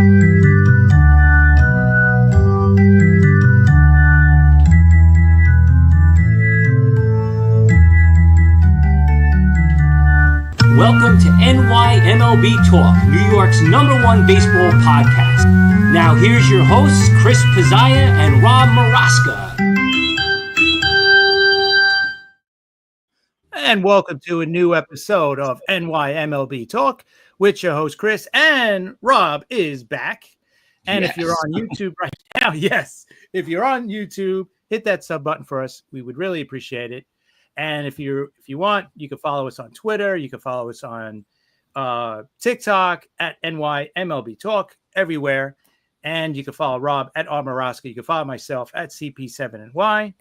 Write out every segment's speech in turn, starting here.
Welcome to NYMLB Talk, New York's #1 baseball podcast. Now here's your hosts, Chris Pizzaya and Rob Maraska. And welcome to a new episode of NYMLB Talk with your host, Chris, and Rob is back. And If you're on YouTube right now, if you're on YouTube, hit that sub button for us. We would really appreciate it. And if you want, you can follow us on Twitter. You can follow us on TikTok at NYMLB Talk everywhere. And you can follow Rob at Maraska. You can follow myself at CP7NY.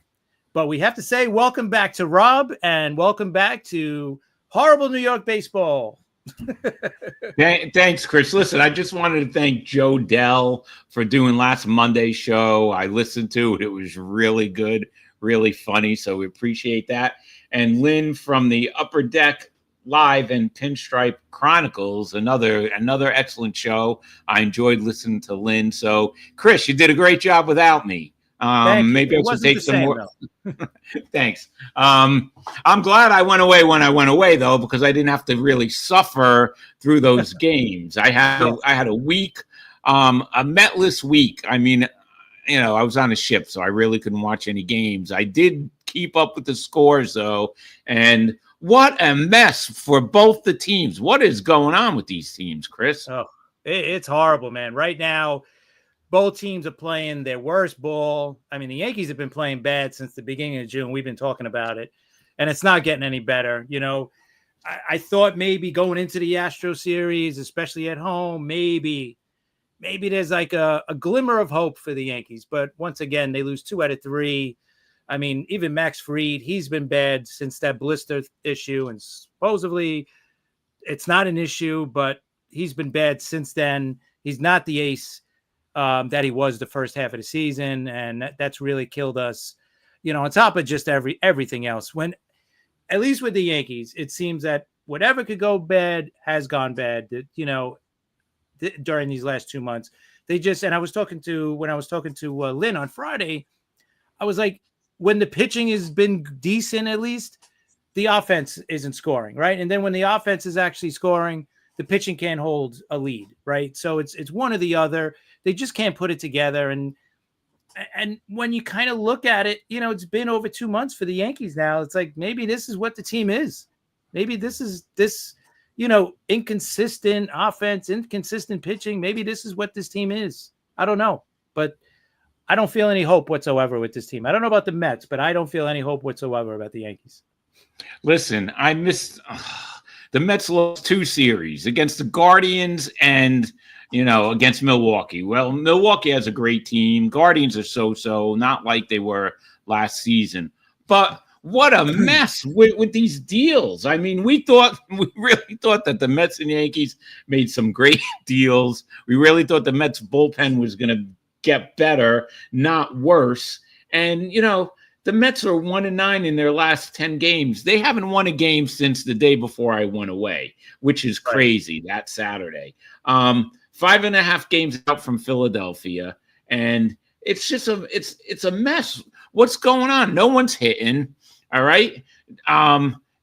But we have to say welcome back to Rob and welcome back to horrible New York baseball. Thanks, Chris. Listen, I just wanted to thank Joe Dell for doing last Monday's show. I listened to it. It was really good, really funny. So we appreciate that. And Lynn from the Upper Deck Live and Pinstripe Chronicles, another excellent show. I enjoyed listening to Lynn. So, Chris, you did a great job without me. Maybe I should take some more. Thanks. I'm glad I went away when I went away, though, because I didn't have to really suffer through those games. I had a week, a Metless week. I mean, I was on a ship, so I really couldn't watch any games. I did keep up with the scores, though, and what a mess for both the teams. What is going on with these teams, Chris? Oh, it's horrible, man. Right now, both teams are playing their worst ball. I mean, the Yankees have been playing bad since the beginning of June. We've been talking about it, and it's not getting any better. I thought maybe going into the Astro series, especially at home, maybe there's like a glimmer of hope for the Yankees. But once again, they lose 2 out of 3. I mean, even Max Fried, he's been bad since that blister issue, and supposedly it's not an issue, but he's been bad since then. He's not the ace that he was the first half of the season, and that's really killed us, on top of just everything else. When, at least with the Yankees, it seems that whatever could go bad has gone bad, during these last 2 months. When I was talking to Lynn on Friday, I was like, when the pitching has been decent, at least the offense isn't scoring, right? And then when the offense is actually scoring, the pitching can't hold a lead, right? So it's one or the other. They just can't put it together. And when you kind of look at it, it's been over 2 months for the Yankees now. It's like, maybe this is what the team is. Maybe this is inconsistent offense, inconsistent pitching. Maybe this is what this team is. I don't know, but I don't feel any hope whatsoever with this team. I don't know about the Mets, but I don't feel any hope whatsoever about the Yankees. Listen, I missed the Mets lost 2 series against the Guardians and, against Milwaukee. Well, Milwaukee has a great team. Guardians are so-so, not like they were last season. But what a mess with these deals. I mean, we really thought that the Mets and Yankees made some great deals. We really thought the Mets bullpen was going to get better, not worse. And, the Mets are 1-9 in their last 10 games. They haven't won a game since the day before I went away, which is crazy. That Saturday. 5.5 games out from Philadelphia. And it's just it's a mess. What's going on? No one's hitting. All right.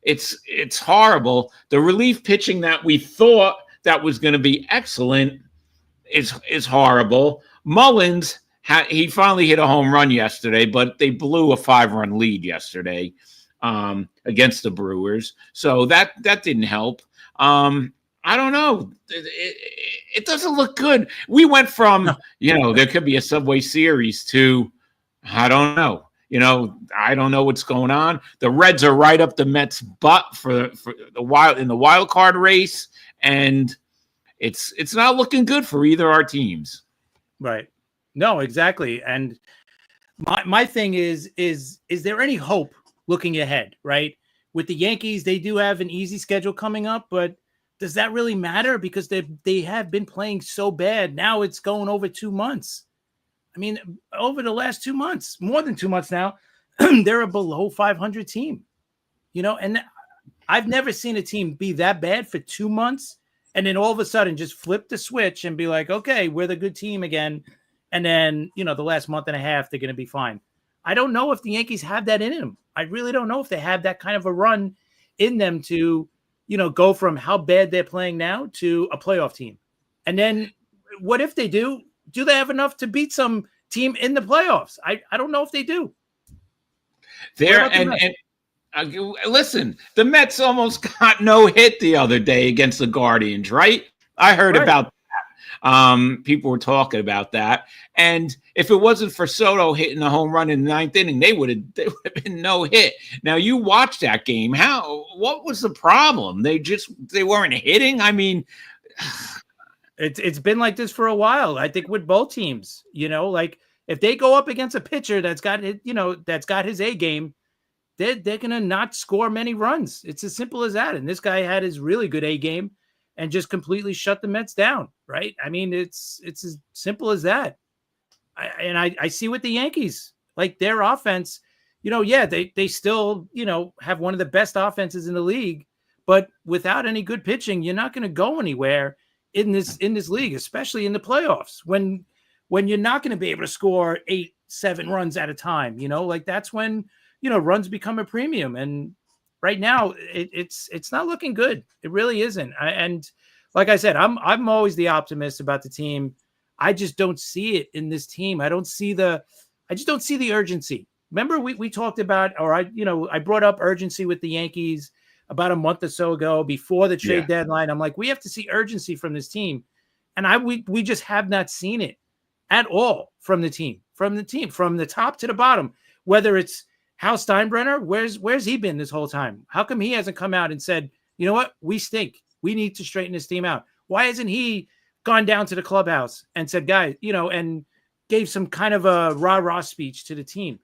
It's horrible. The relief pitching that we thought that was going to be excellent is horrible. Mullins, he finally hit a home run yesterday, but they blew a 5-run lead yesterday against the Brewers. So that didn't help. I don't know. It doesn't look good. We went from, there could be a Subway Series to, I don't know. I don't know what's going on. The Reds are right up the Mets' butt for the wild card race, and it's not looking good for either our teams. Right. No, exactly. And my thing is there any hope looking ahead, right? With the Yankees, they do have an easy schedule coming up, but does that really matter? Because they have been playing so bad. Now it's going over 2 months. I mean, over the last 2 months, more than 2 months now, they're a below 500 team, and I've never seen a team be that bad for 2 months and then all of a sudden just flip the switch and be like, okay, we're the good team again. And then, the last month and a half, they're going to be fine. I don't know if the Yankees have that in them. I really don't know if they have that kind of a run in them to, go from how bad they're playing now to a playoff team. And then what if they do? Do they have enough to beat some team in the playoffs? I don't know if they do. Listen, the Mets almost got no hit the other day against the Guardians, right? I heard about that. People were talking about that. And if it wasn't for Soto hitting the home run in the ninth inning, they would have been no hit. Now, you watched that game. What was the problem? They weren't hitting? I mean, it's been like this for a while. I think with both teams, like if they go up against a pitcher that's got his A game, they're going to not score many runs. It's as simple as that. And this guy had his really good A game and just completely shut the Mets down, right? I mean, it's as simple as that. I see with the Yankees, like their offense, they still, have one of the best offenses in the league, but without any good pitching, you're not going to go anywhere in this league, especially in the playoffs when you're not going to be able to score 8-7 runs at a time, like that's when, runs become a premium. And right now it's not looking good. It really isn't. And like I said, I'm always the optimist about the team. I just don't see it in this team. I just don't see the urgency. Remember we talked about, or I brought up urgency with the Yankees about a month or so ago before the trade deadline. I'm like, we have to see urgency from this team. And we just have not seen it at all from the team, from the top to the bottom, whether it's Hal Steinbrenner, where's he been this whole time? How come he hasn't come out and said, you know what, we stink. We need to straighten this team out. Why hasn't he gone down to the clubhouse and said, guys, and gave some kind of a rah-rah speech to the team?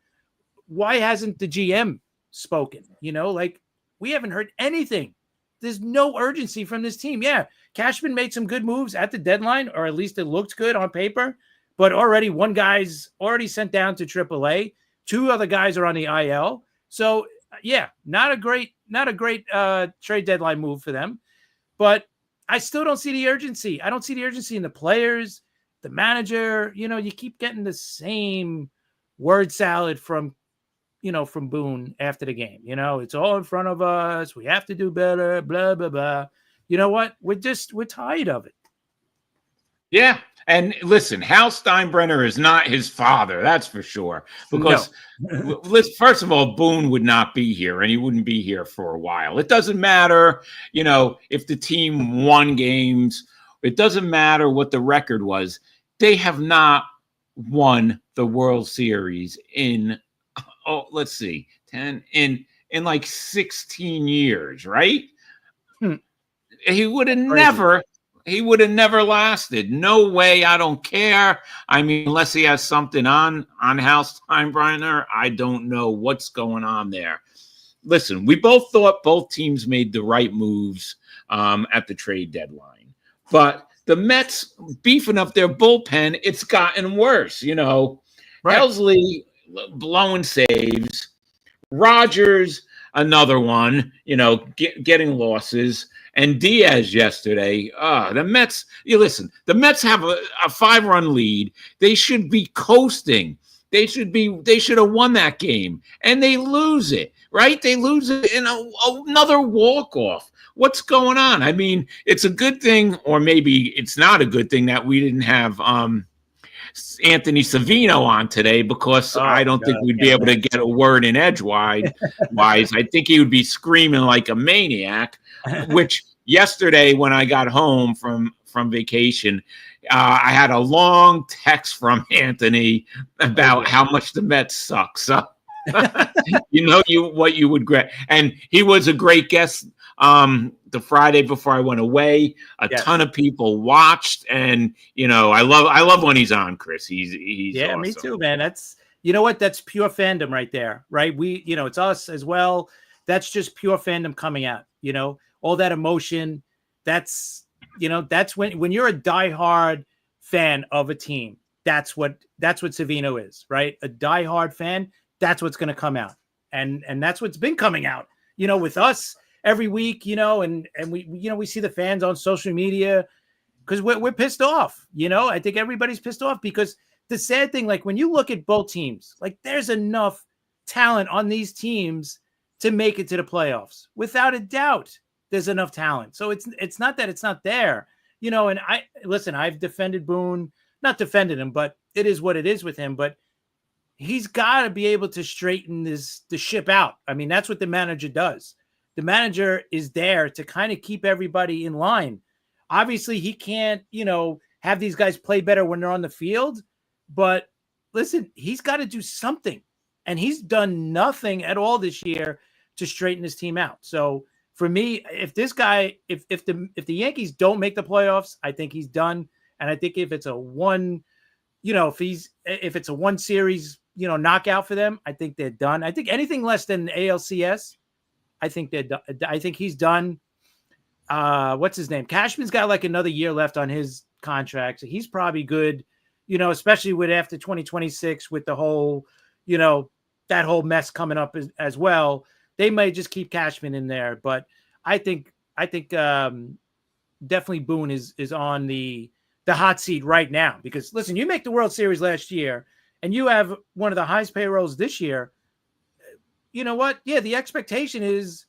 Why hasn't the GM spoken? Like we haven't heard anything. There's no urgency from this team. Yeah, Cashman made some good moves at the deadline, or at least it looked good on paper, but already one guy's already sent down to AAA. 2 other guys are on the IL. So yeah, not a great trade deadline move for them, but I still don't see the urgency. I don't see the urgency in the players, the manager. You keep getting the same word salad from Boone after the game. It's all in front of us. We have to do better, blah, blah, blah. You know what? We're tired of it. Yeah. And listen, Hal Steinbrenner is not his father, that's for sure. Because, first of all, Boone would not be here, and he wouldn't be here for a while. It doesn't matter, if the team won games. It doesn't matter what the record was. They have not won the World Series in, let's see, 10 in like 16 years, right? He would have never. He would have never lasted. No way. I don't care. I mean, unless he has something on Hal Steinbrenner, I don't know what's going on there. Listen, we both thought both teams made the right moves at the trade deadline. But the Mets beefing up their bullpen, it's gotten worse. Right. Helsley blowing saves. Rogers, another one, getting losses. And Diaz yesterday, the Mets, the Mets have a 5-run lead. They should be coasting. They should have won that game. And they lose it, right? They lose it in another walk-off. What's going on? I mean, it's a good thing, or maybe it's not a good thing that we didn't have Anthony Savino on today, because I don't think we'd be able to get a word in edgewise. I think he would be screaming like a maniac, which yesterday when I got home from vacation, I had a long text from Anthony about how much the Mets suck. So what you would get. And he was a great guest the Friday before I went away. A ton of people watched, and I love when he's on, Chris. He's awesome. Me too, man. That's that's pure fandom right there, right? We it's us as well. That's just pure fandom coming out. All that emotion. That's when you're a diehard fan of a team. That's what Savino is, right? A diehard fan. That's what's going to come out, and that's what's been coming out. With us every week, and we see the fans on social media because we're pissed off. I think everybody's pissed off because the sad thing, like when you look at both teams, like there's enough talent on these teams to make it to the playoffs. Without a doubt, there's enough talent. So it's not that it's not there, and I've defended Boone, not defended him, but it is what it is with him. But he's got to be able to straighten the ship out. I mean, that's what the manager does. The manager is there to kind of keep everybody in line. Obviously, he can't, have these guys play better when they're on the field. But listen, he's got to do something. And he's done nothing at all this year to straighten his team out. So for me, if this guy, if the Yankees don't make the playoffs, I think he's done. And I think if it's a one, if it's a one series, knockout for them, I think they're done. I think anything less than ALCS, I think they're done. I think he's done. What's his name? Cashman's got like another year left on his contract. So he's probably good, especially with after 2026 with the whole, that whole mess coming up as well. They may just keep Cashman in there, but I think definitely Boone is on the hot seat right now because listen, you make the World Series last year and you have one of the highest payrolls this year. You know what? Yeah, the expectation is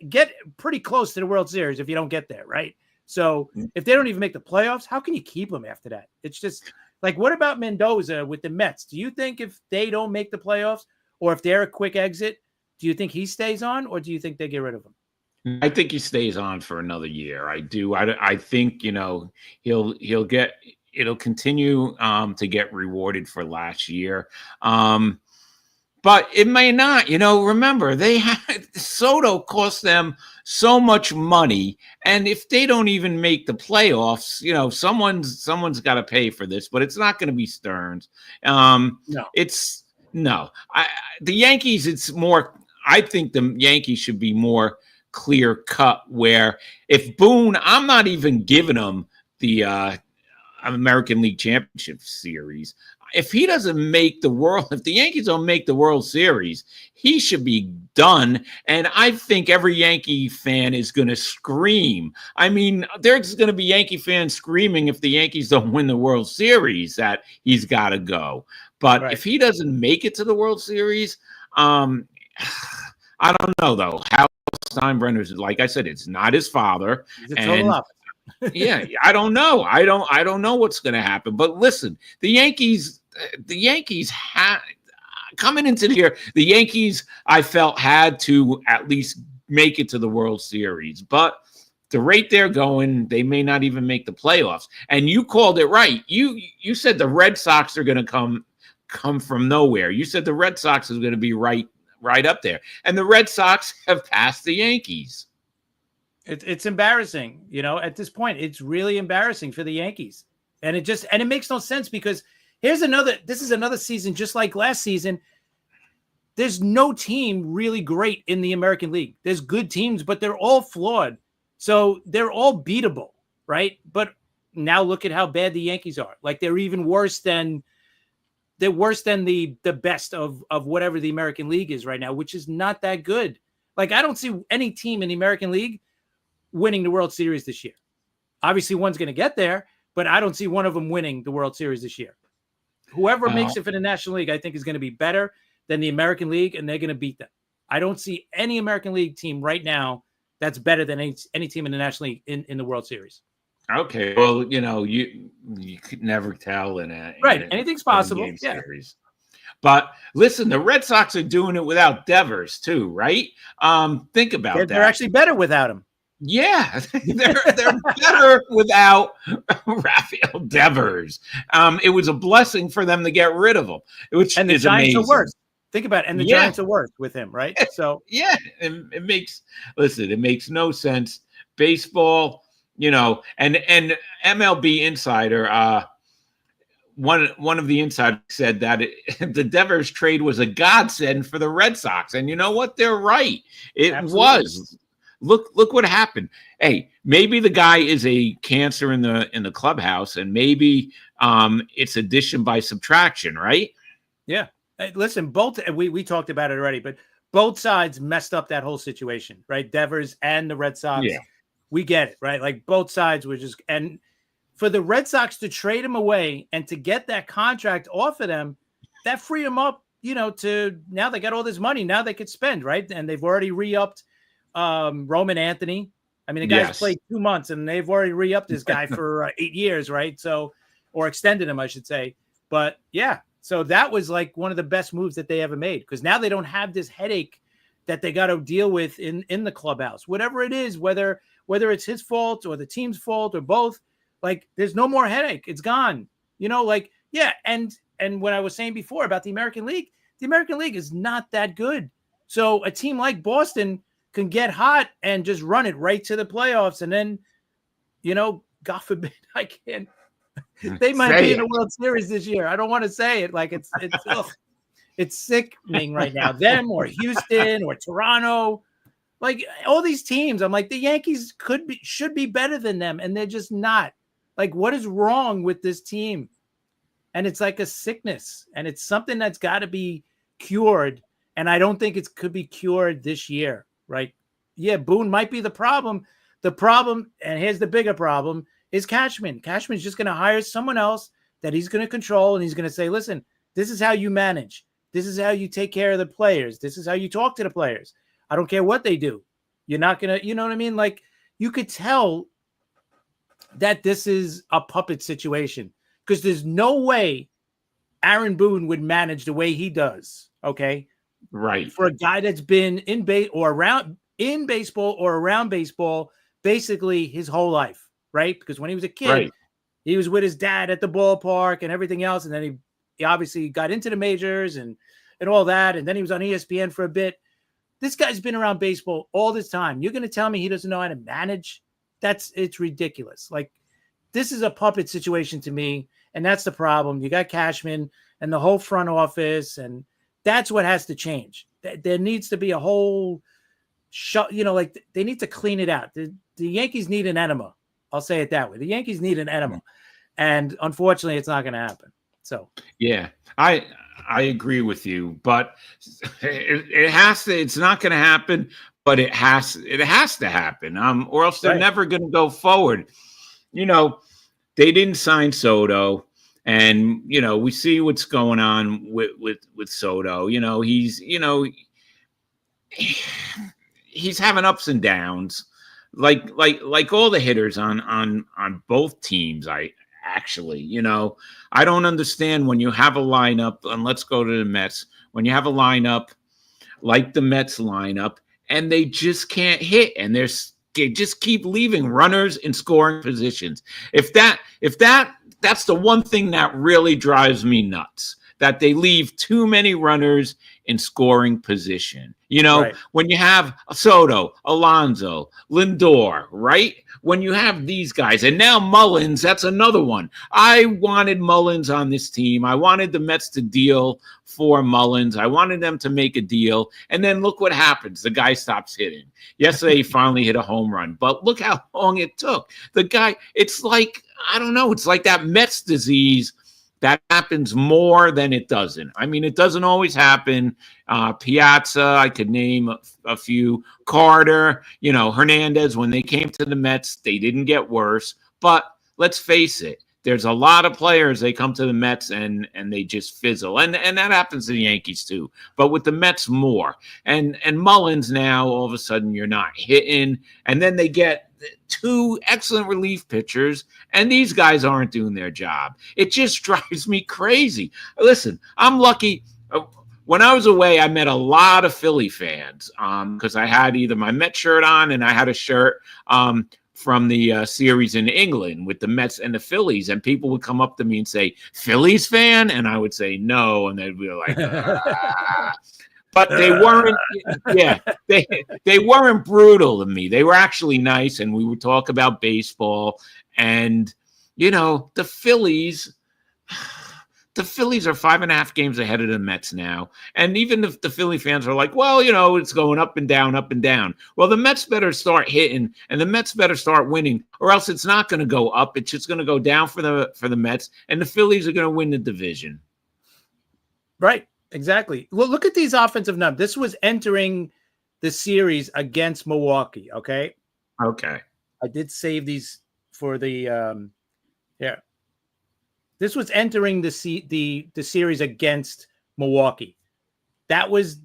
get pretty close to the World Series if you don't get there, right? So if they don't even make the playoffs, how can you keep them after that? It's just like, what about Mendoza with the Mets? Do you think if they don't make the playoffs or if they're a quick exit, do you think he stays on or do you think they get rid of him? I think he stays on for another year. I do. I think, he'll it'll continue to get rewarded for last year. But it may not, remember they had Soto cost them so much money. And if they don't even make the playoffs, someone's got to pay for this, but it's not going to be Stearns. The Yankees, it's more, I think the Yankees should be more clear cut where if Boone, I'm not even giving him the American League Championship Series. If he doesn't make if the Yankees don't make the World Series, he should be done. And I think every Yankee fan is going to scream. I mean, there's going to be Yankee fans screaming if the Yankees don't win the World Series that he's got to go. But if he doesn't make it to the World Series, I don't know, though. Hal Steinbrenner's, like I said, it's not his father. He's a total opposite. Yeah, I don't know. I don't know what's going to happen. But listen, the Yankees had coming into the year. The Yankees, I felt, had to at least make it to the World Series. But the rate they're going, they may not even make the playoffs. And you called it right. You said the Red Sox are going to come from nowhere. You said the Red Sox is going to be right up there, and the Red Sox have passed the Yankees. It's embarrassing, at this point, it's really embarrassing for the Yankees. And it makes no sense because this is another season, just like last season. There's no team really great in the American League. There's good teams, but they're all flawed. So they're all beatable, right? But now look at how bad the Yankees are. Like they're worse than the best of whatever the American League is right now, which is not that good. Like I don't see any team in the American League winning the World Series this year. Obviously, one's going to get there, but I don't see one of them winning the World Series this year. Whoever makes it for the National League, I think, is going to be better than the American League, and they're going to beat them. I don't see any American League team right now that's better than any team in the National League in the World Series. Okay, well, you could never tell anything's possible. Yeah. Series. But listen, the Red Sox are doing it without Devers too, right? Think about that. They're actually better without him. Yeah, they're better without Rafael Devers. It was a blessing for them to get rid of him, which and the is Giants amazing. Are worse. Think about it, and the Giants are worse with him, right? So it makes no sense. Baseball, and MLB Insider, one of the insiders said that the Devers trade was a godsend for the Red Sox, and you know what? They're right. It Absolutely. Was. Look what happened. Hey, maybe the guy is a cancer in the clubhouse, and maybe it's addition by subtraction, right? Yeah. Hey, listen, both we talked about it already, but both sides messed up that whole situation, right? Devers and the Red Sox. Yeah. We get it, right? Like both sides were just, and for the Red Sox to trade him away and to get that contract off of them, that freed them up, to now they got all this money. Now they could spend, right? And they've already re-upped Roman Anthony. I mean, the guy's played 2 months and they've already re-upped this guy for 8 years, right? So, or extended him, I should say. But yeah, so that was like one of the best moves that they ever made, because now they don't have this headache that they got to deal with in the clubhouse, whatever it is, whether it's his fault or the team's fault or both. Like, there's no more headache. It's gone. Yeah. And what I was saying before about the American League is not that good. So a team like Boston can get hot and just run it right to the playoffs. And then, God forbid, I can't. They might be in the World Series this year. I don't want to say it. Like, it's it's sickening right now. Them or Houston or Toronto. Like, all these teams, I'm like, the Yankees should be better than them, and they're just not. Like, what is wrong with this team? And it's like a sickness, and it's something that's got to be cured. And I don't think it could be cured this year, right? Yeah, Boone might be the problem. The problem, and here's the bigger problem, is Cashman. Cashman's just going to hire someone else that he's going to control, and he's going to say, listen, this is how you manage. This is how you take care of the players. This is how you talk to the players. I don't care what they do. You're not going to, you know what I mean? Like, you could tell that this is a puppet situation, because there's no way Aaron Boone would manage the way he does. Okay. Right. For a guy that's been in baseball or around baseball basically his whole life. Right. Because when he was a kid, he was with his dad at the ballpark and everything else. And then he obviously got into the majors and all that. And then he was on ESPN for a bit. This guy's been around baseball all this time. You're going to tell me he doesn't know how to manage? It's ridiculous. Like, this is a puppet situation to me. And that's the problem. You got Cashman and the whole front office, and that's what has to change. There needs to be a whole like, they need to clean it out. The Yankees need an enema. I'll say it that way. The Yankees need an enema. And unfortunately, it's not going to happen. So, yeah, I agree with you, but it has to. It's not going to happen, but it has to happen. Or else they're never going to go forward. They didn't sign Soto, and we see what's going on with Soto. He's having ups and downs, like all the hitters on both teams. I don't understand when you have a lineup, and let's go to the Mets, when you have a lineup like the Mets lineup, and they just can't hit, and they just keep leaving runners in scoring positions. That's the one thing that really drives me nuts, that they leave too many runners in scoring position. When you have Soto, Alonso, Lindor, right? When you have these guys, and now Mullins, that's another one. I wanted Mullins on this team. I wanted the Mets to deal for Mullins. I wanted them to make a deal. And then look what happens. The guy stops hitting. Yesterday, he finally hit a home run. But look how long it took. The guy, it's like, I don't know, it's like that Mets disease that happens more than it doesn't. I mean, it doesn't always happen. Piazza, I could name a few. Carter, Hernandez, when they came to the Mets, they didn't get worse. But let's face it, there's a lot of players, they come to the Mets and they just fizzle. And that happens to the Yankees too. But with the Mets more. And Mullins now, all of a sudden, you're not hitting. And then they get two excellent relief pitchers, and these guys aren't doing their job. It just drives me crazy. Listen, I'm lucky. When I was away, I met a lot of Philly fans because I had either my Met shirt on, and I had a shirt from the series in England with the Mets and the Phillies, and people would come up to me and say, "Phillies fan?" And I would say no, and they'd be like, ah. But they weren't, they weren't brutal to me. They were actually nice, and we would talk about baseball. And, the Phillies are 5.5 games ahead of the Mets now. And even if the Philly fans are like, well, it's going up and down, up and down. Well, the Mets better start hitting, and the Mets better start winning, or else it's not going to go up. It's just going to go down for the Mets, and the Phillies are going to win the division. Right. Exactly. Well, look at these offensive numbers. This was entering the series against Milwaukee. Okay. Okay. I did save these for the yeah. This was entering the series against Milwaukee. That was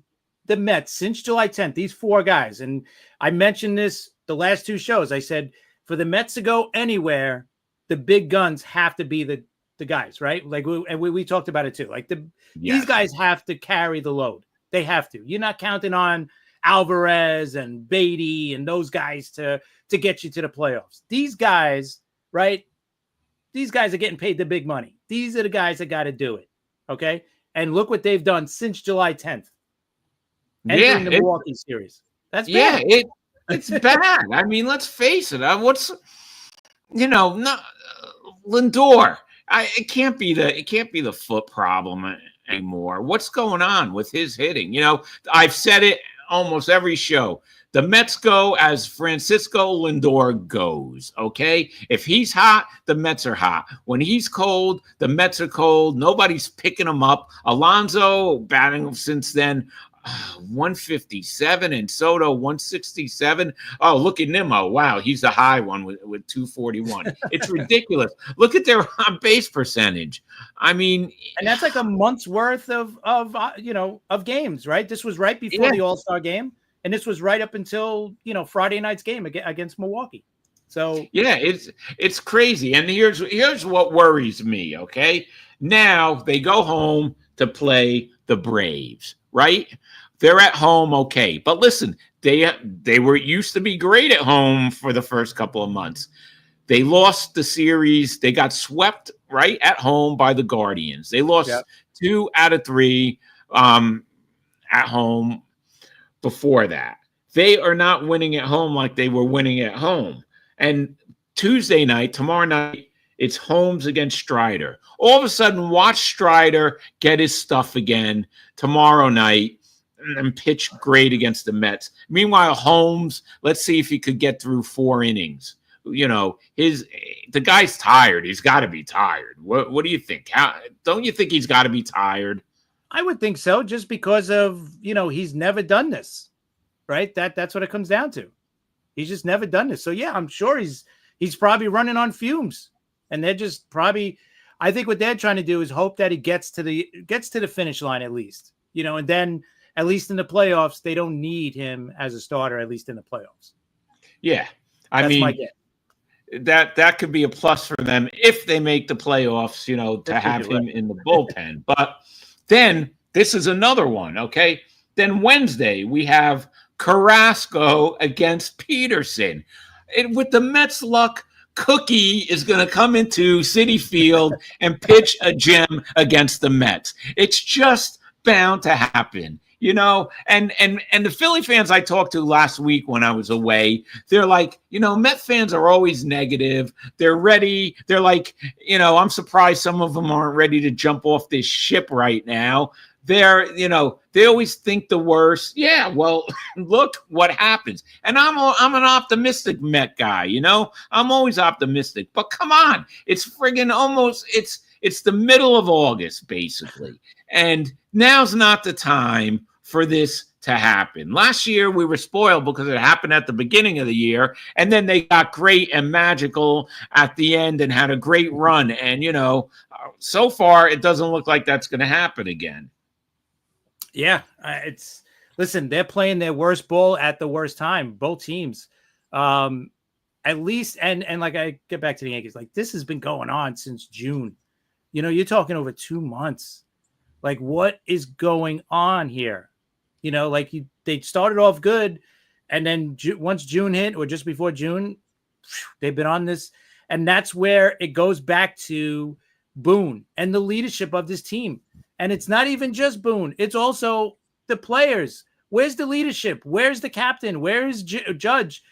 the Mets since July 10th. These four guys, and I mentioned this the last two shows. I said for the Mets to go anywhere, the big guns have to be the guys, right? Like we talked about it too. Like these guys have to carry the load. They have to. You're not counting on Alvarez and Beatty and those guys to get you to the playoffs. These guys, right? These guys are getting paid the big money. These are the guys that got to do it. Okay. And look what they've done since July 10th. Entering the Milwaukee series. That's bad. Yeah, it's bad. I mean, let's face it. What's not Lindor. It can't be the foot problem anymore. What's going on with his hitting? I've said it almost every show. The Mets go as Francisco Lindor goes, okay? If he's hot, the Mets are hot. When he's cold, the Mets are cold. Nobody's picking him up. Alonso batting since then, 157, and Soto 167. Oh, look at Nimmo. Wow, he's the high one with 241. It's ridiculous. Look at their on-base percentage. I mean, and that's like a month's worth of games, right? This was right before the All-Star game. And this was right up until, Friday night's game against Milwaukee. So yeah, it's crazy. And here's what worries me. Okay, now they go home to play the Braves, right? They're at home, okay. But listen, they were used to be great at home for the first couple of months. They lost the series. They got swept right at home by the Guardians. They lost 2 out of 3 at home. Before that, they are not winning at home like they were winning at home. And tomorrow night, it's Holmes against Strider. All of a sudden, watch Strider get his stuff again tomorrow night and pitch great against the Mets. Meanwhile, Holmes, let's see if he could get through 4 innings. The guy's tired. He's got to be tired. What do you think? Don't you think he's got to be tired? I would think so, just because of, he's never done this, right? That's what it comes down to. He's just never done this. So yeah, I'm sure he's probably running on fumes, and they're just probably, I think what they're trying to do is hope that he gets to the finish line at least, and then at least in the playoffs, they don't need him as a starter, at least in the playoffs. Yeah. I mean, that could be a plus for them if they make the playoffs, to have him in the bullpen. But then this is another one, okay? Then Wednesday, we have Carrasco against Peterson. With the Mets' luck, Cookie is going to come into Citi Field and pitch a gem against the Mets. It's just bound to happen. And the Philly fans I talked to last week when I was away, they're like, Met fans are always negative. They're ready. They're like, I'm surprised some of them aren't ready to jump off this ship right now. They always think the worst. Yeah, well, look what happens. And I'm an optimistic Met guy, I'm always optimistic. But come on, it's friggin' almost it's the middle of August, basically. And now's not the time for this to happen. Last year, we were spoiled because it happened at the beginning of the year, and then they got great and magical at the end and had a great run. And, so far, it doesn't look like that's going to happen again. Yeah, listen, they're playing their worst ball at the worst time, both teams. At least, and like I get back to the Yankees, like this has been going on since June. You're talking over 2 months. Like, what is going on here? They started off good, and then once June hit, or just before June, they've been on this, and that's where it goes back to Boone and the leadership of this team. And it's not even just Boone; it's also the players. Where's the leadership? Where's the captain? Where's Judge?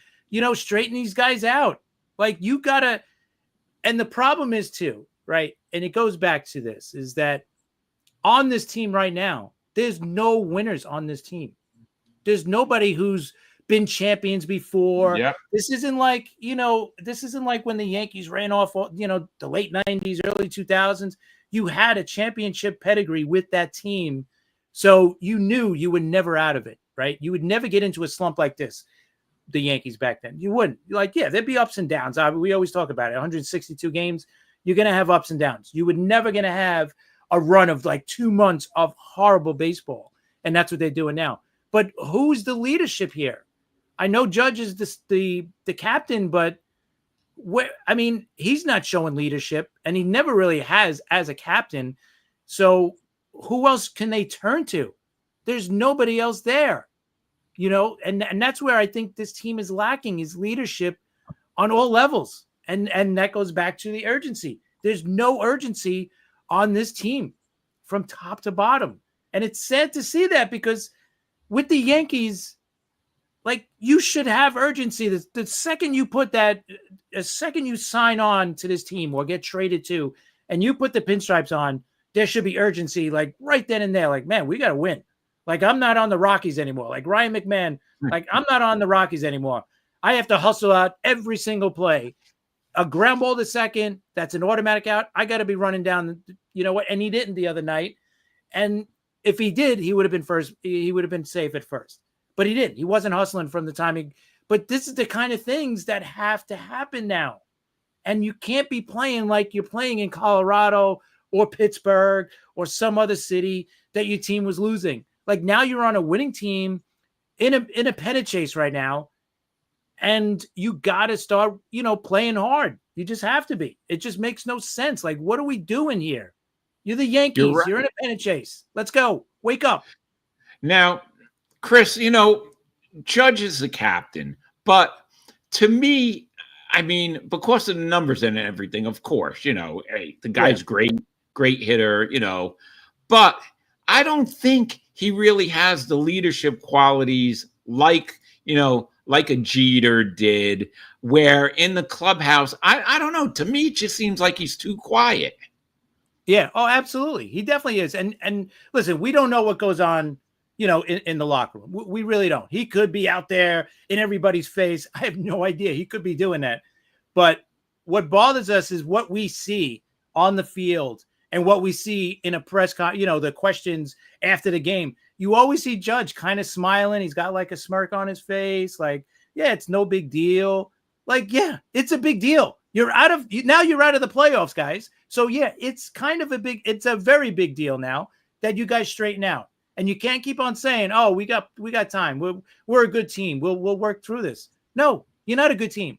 Straighten these guys out. Like, you gotta. And the problem is too, right? And it goes back to this: is that on this team right now, there's no winners on this team. There's nobody who's been champions before. Yep. This isn't like, when the Yankees ran off, the late 90s, early 2000s. You had a championship pedigree with that team. So you knew you were never out of it, right? You would never get into a slump like this. The Yankees back then, you wouldn't. Like, yeah, there'd be ups and downs. We always talk about it. 162 games, you're going to have ups and downs. You would never going to have a run of like 2 months of horrible baseball. And that's what they're doing now. But who's the leadership here? I know Judge is the captain, but he's not showing leadership, and he never really has as a captain. So who else can they turn to? There's nobody else there. And that's where I think this team is lacking, is leadership on all levels. And that goes back to the urgency. There's no urgency on this team from top to bottom. And it's sad to see that, because with the Yankees, like, you should have urgency. The second you put that, the second you sign on to this team or get traded to, and you put the pinstripes on, there should be urgency, like right then and there. Like, man, we got to win. Like, I'm not on the Rockies anymore. Like Ryan McMahon, like, I'm not on the Rockies anymore. I have to hustle out every single play. A ground ball to second, that's an automatic out. I got to be running down, you know what? And he didn't the other night. And if he did, he would have been first. He would have been safe at first. But he didn't. He wasn't hustling from the time. But this is the kind of things that have to happen now. And you can't be playing like you're playing in Colorado or Pittsburgh or some other city that your team was losing. Like, now you're on a winning team in a pennant chase right now, and you got to start, playing hard. You just have to be. It just makes no sense. Like, what are we doing here? You're the Yankees. You're right. You're in a pennant chase. Let's go. Wake up. Now, Chris, Judge is the captain, but to me, because of the numbers and everything, of course, hey, the guy's great hitter, but I don't think he really has the leadership qualities like a Jeter did, where in the clubhouse, I don't know. To me, it just seems like he's too quiet. Yeah. Oh, absolutely. He definitely is. And listen, we don't know what goes on, in the locker room. We really don't. He could be out there in everybody's face. I have no idea. He could be doing that. But what bothers us is what we see on the field and what we see in a press conference, the questions after the game. You always see Judge kind of smiling. He's got like a smirk on his face. Like, yeah, it's no big deal. Like, yeah, it's a big deal. You're out of the playoffs, guys. So yeah, it's a very big deal now that you guys straighten out. And you can't keep on saying, "Oh, we got time. We're a good team. We'll work through this." No, you're not a good team.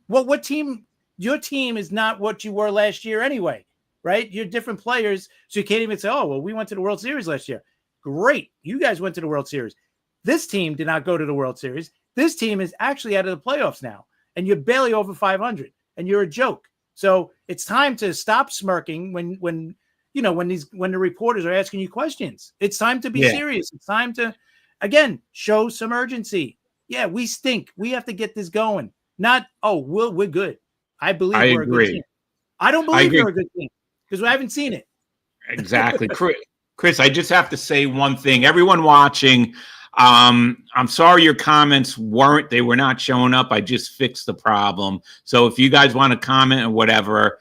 What team? Your team is not what you were last year anyway, right? You're different players, so you can't even say, "Oh, well, we went to the World Series last year." Great, you guys went to the World Series. This team did not go to the World Series. This team is actually out of the playoffs now, and you're barely over 500, and you're a joke. So it's time to stop smirking when the reporters are asking you questions. It's time to be serious. It's time to, again, show some urgency. Yeah, we stink. We have to get this going. Not, we're good. I believe we're a good team. I don't believe we're a good team because I haven't seen it. Exactly. Chris, I just have to say one thing. Everyone watching, I'm sorry your comments they were not showing up. I just fixed the problem. So if you guys want to comment or whatever,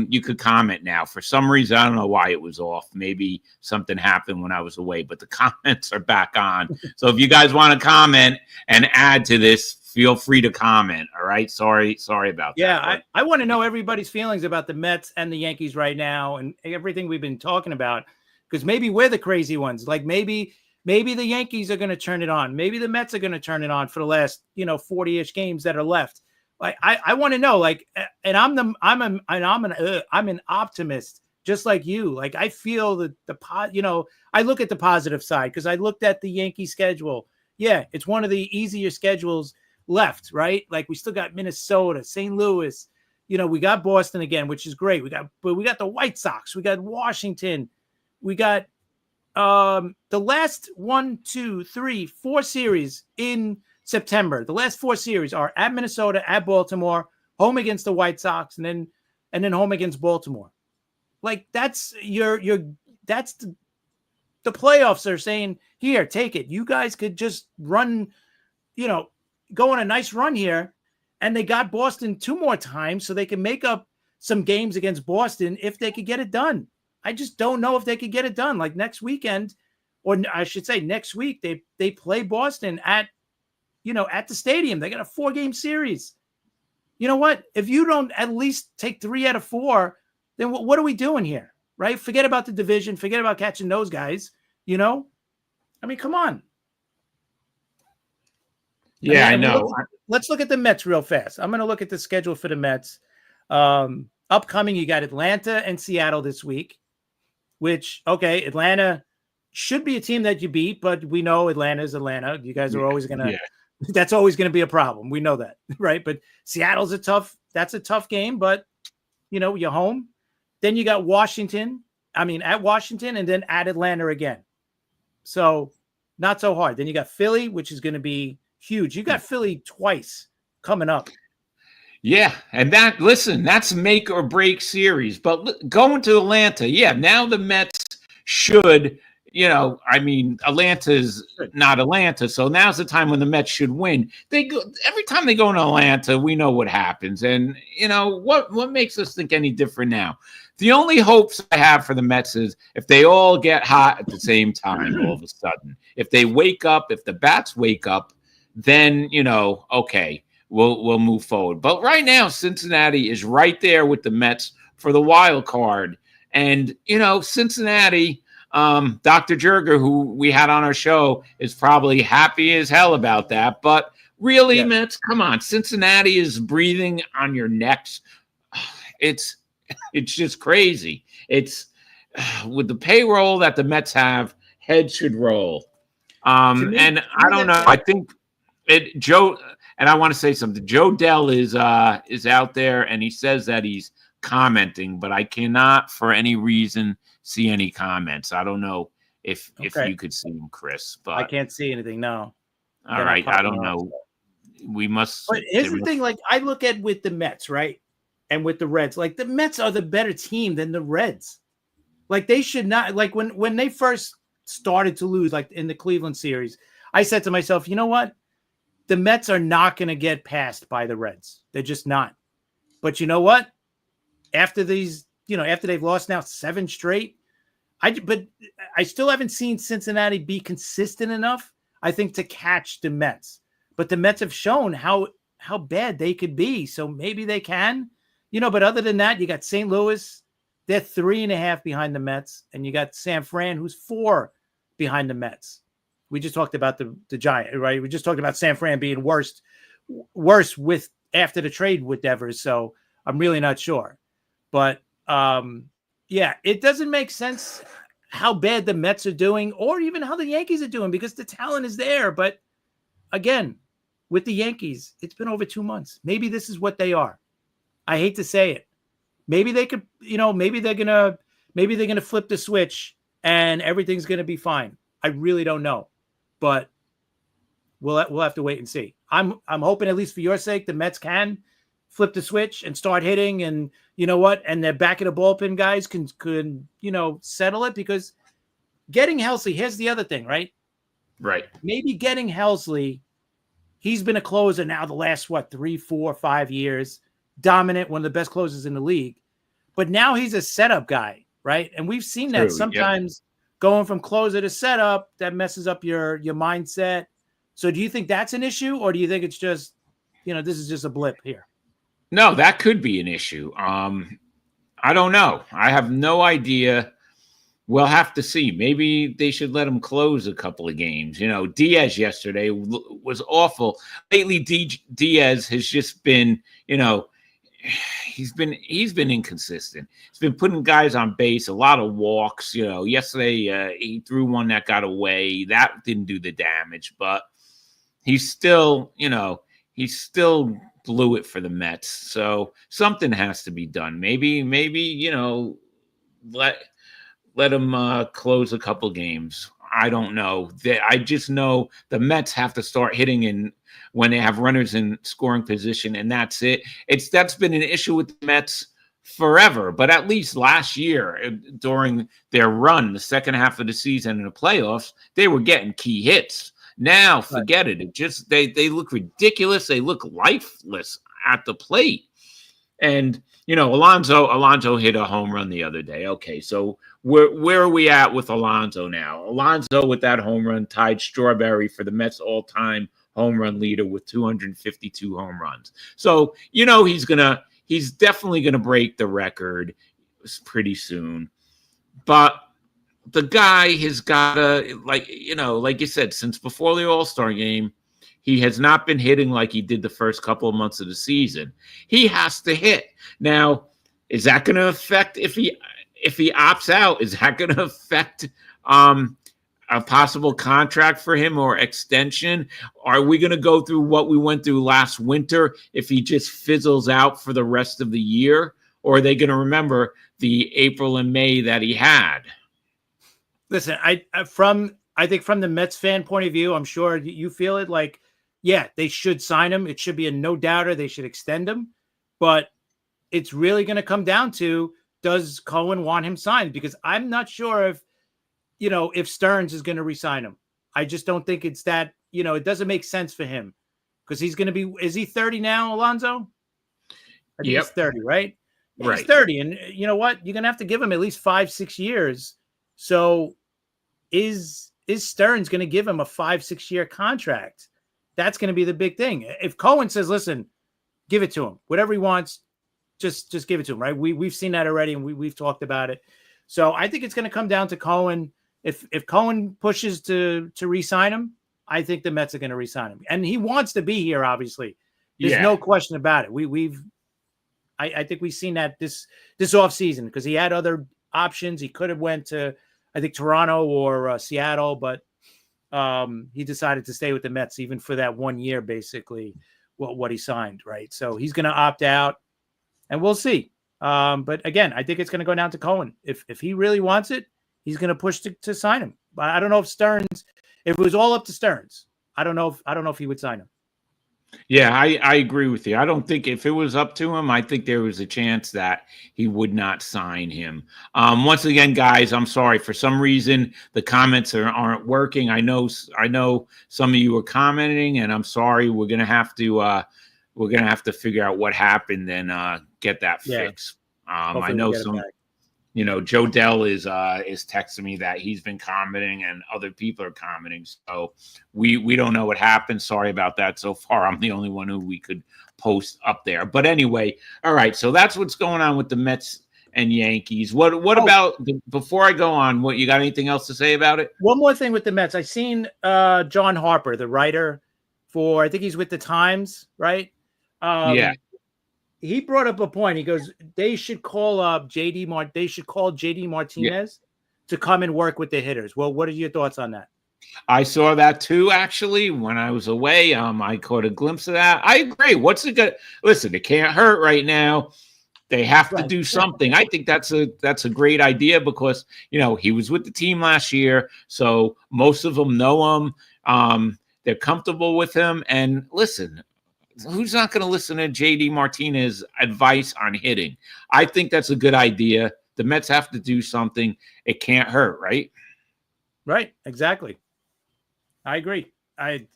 you could comment now. For some reason, I don't know why it was off. Maybe something happened when I was away, but the comments are back on. So if you guys want to comment and add to this, feel free to comment. All right. Sorry about that. Yeah. I want to know everybody's feelings about the Mets and the Yankees right now and everything we've been talking about, because maybe we're the crazy ones. Like maybe the Yankees are going to turn it on. Maybe the Mets are going to turn it on for the last, 40-ish games that are left. Like I want to know, like, and I'm an optimist just like you. Like I feel that I look at the positive side because I looked at the Yankee schedule. Yeah, it's one of the easier schedules left, right? Like we still got Minnesota, St. Louis. We got Boston again, which is great. We got the White Sox. We got Washington. We got the last 1, 2, 3, 4 series in September. The last 4 series are at Minnesota, at Baltimore, home against the White Sox, and then home against Baltimore. Like that's that's the playoffs are saying, here, take it. You guys could just run, go on a nice run here. And they got Boston 2 more times so they can make up some games against Boston if they could get it done. I just don't know if they could get it done. Like next weekend or I should say next week, they play Boston at the stadium. They got a 4-game series. You know what? If you don't at least take 3 out of 4, then what are we doing here, right? Forget about the division. Forget about catching those guys, I mean, come on. Yeah, I know. Let's look at the Mets real fast. I'm going to look at the schedule for the Mets. Upcoming, you got Atlanta and Seattle this week, which, okay, Atlanta should be a team that you beat, but we know Atlanta is Atlanta. You guys are always going to that's always going to be a problem. We know that, right? But Seattle's a tough game, but you're home. Then you got at Washington, and then at Atlanta again. So not so hard. Then you got Philly, which is going to be huge. You got Philly twice coming up. Yeah, and that's make or break series. But going to Atlanta, now the Mets should, Atlanta's not Atlanta, so now's the time when the Mets should win. Every time they go into Atlanta, we know what happens. And what makes us think any different now? The only hopes I have for the Mets is if they all get hot at the same time all of a sudden. If they wake up, if the bats wake up, then, okay, we'll move forward. But right now, Cincinnati is right there with the Mets for the wild card. And, Cincinnati, Dr. Jerger, who we had on our show, is probably happy as hell about that. But really, Mets, come on. Cincinnati is breathing on your necks. It's just crazy. It's with the payroll that the Mets have, heads should roll. And I don't know. I think Joe, and I want to say something. Joe Dell is out there, and he says that he's commenting, but I cannot for any reason see any comments. I don't know if you could see him, Chris. But I can't see anything. No. All right. I don't know. We must. But here's the thing. Like I look at with the Mets, right? And with the Reds, like the Mets are the better team than the Reds. Like they should not, like when they first started to lose, like in the Cleveland series, I said to myself, you know what? The Mets are not going to get passed by the Reds. They're just not. But you know what? After these, after they've lost now 7 straight, but I still haven't seen Cincinnati be consistent enough, I think, to catch the Mets. But the Mets have shown how bad they could be. So maybe they can. But other than that, you got St. Louis. They're 3.5 behind the Mets. And you got San Fran, who's 4 behind the Mets. We just talked about the Giant, right? We just talked about San Fran being worse with after the trade with Devers. So I'm really not sure. But, it doesn't make sense how bad the Mets are doing or even how the Yankees are doing because the talent is there. But, again, with the Yankees, it's been over 2 months. Maybe this is what they are. I hate to say it. Maybe they could, maybe they're gonna flip the switch and everything's gonna be fine. I really don't know, but we'll have to wait and see. I'm hoping, at least for your sake, the Mets can flip the switch and start hitting, and and their back of the bullpen guys can settle it because getting Helsley. Here's the other thing, right? Right. Maybe getting Helsley. He's been a closer now the last 3, 4, 5 years. Dominant, one of the best closers in the league. But now he's a setup guy, right? And we've seen that sometimes going from closer to setup, that messes up your mindset. So do you think that's an issue, or do you think it's just, this is just a blip here? No, that could be an issue. I don't know. I have no idea. We'll have to see. Maybe they should let him close a couple of games. Diaz yesterday was awful. Lately, Diaz has just been, he's been inconsistent. He's been putting guys on base, a lot of walks. Yesterday he threw one that got away. That didn't do the damage, but he's still blew it for the Mets. So something has to be done. Maybe let him close a couple games. I don't know. I just know the Mets have to start hitting in when they have runners in scoring position, and that's it. That's been an issue with the Mets forever, but at least last year during their run, the second half of the season in the playoffs, they were getting key hits. Now, forget it. It just they look ridiculous. They look lifeless at the plate. And Alonso hit a home run the other day. Okay, so where are we at with Alonso now? Alonso with that home run tied Strawberry for the Mets all-time home run leader with 252 home runs. So he's definitely gonna break the record pretty soon. But the guy has gotta, like you said, since before the All-Star game, he has not been hitting like he did the first couple of months of the season. He has to hit. Now, is that going to affect if he opts out? Is that going to affect a possible contract for him or extension? Are we going to go through what we went through last winter if he just fizzles out for the rest of the year? Or are they going to remember the April and May that he had? Listen, I think from the Mets fan point of view, I'm sure you feel it like, yeah, they should sign him. It should be a no-doubter. They should extend him. But it's really going to come down to, does Cohen want him signed? Because I'm not sure if Stearns is going to re-sign him. I just don't think it's that, it doesn't make sense for him because he's going to be, is he 30 now, Alonso? I think he's 30, right? Right. He's 30. And you know what? You're going to have to give him at least 5-6 years. So is Stearns going to give him a 5-6 year contract? That's going to be the big thing. If Cohen says, listen, give it to him, whatever he wants, just give it to him, right? We've seen that already, and we've talked about it. So I think it's going to come down to Cohen. If Cohen pushes to re-sign him, I think the Mets are going to re-sign him. And he wants to be here, obviously. There's no question about it. I think we've seen that this offseason because he had other options. He could have went to, I think, Toronto or Seattle, but he decided to stay with the Mets even for that 1 year, basically, what he signed, right? So he's going to opt out, and we'll see. But again, I think it's going to go down to Cohen. If he really wants it, he's going to push to sign him. But I don't know if it was all up to Stearns, I don't know if he would sign him. Yeah, I agree with you. I don't think if it was up to him, I think there was a chance that he would not sign him. Once again, guys, I'm sorry. For some reason, the comments aren't working. I know some of you are commenting, and I'm sorry. We're gonna have to figure out what happened and get that fixed. I know some. Joe Dell is texting me that he's been commenting and other people are commenting. So we don't know what happened. Sorry about that. So far, I'm the only one who we could post up there. But anyway, all right. So that's what's going on with the Mets and Yankees. What about before I go on? What, you got anything else to say about it? One more thing with the Mets. I seen John Harper, the writer for, I think he's with the Times, right? Yeah. He brought up a point. He goes, they should call up JD Martinez to come and work with the hitters. Well, what are your thoughts on that? I saw that too, actually, when I was away. I caught a glimpse of that. I agree. What's it good? Listen, it can't hurt right now. They have to do something. I think that's a great idea because, he was with the team last year. So most of them know him. They're comfortable with him. And listen, who's not going to listen to JD Martinez's advice on hitting? I think that's a good idea. The Mets have to do something. It can't hurt, right? Right. Exactly. I agree. I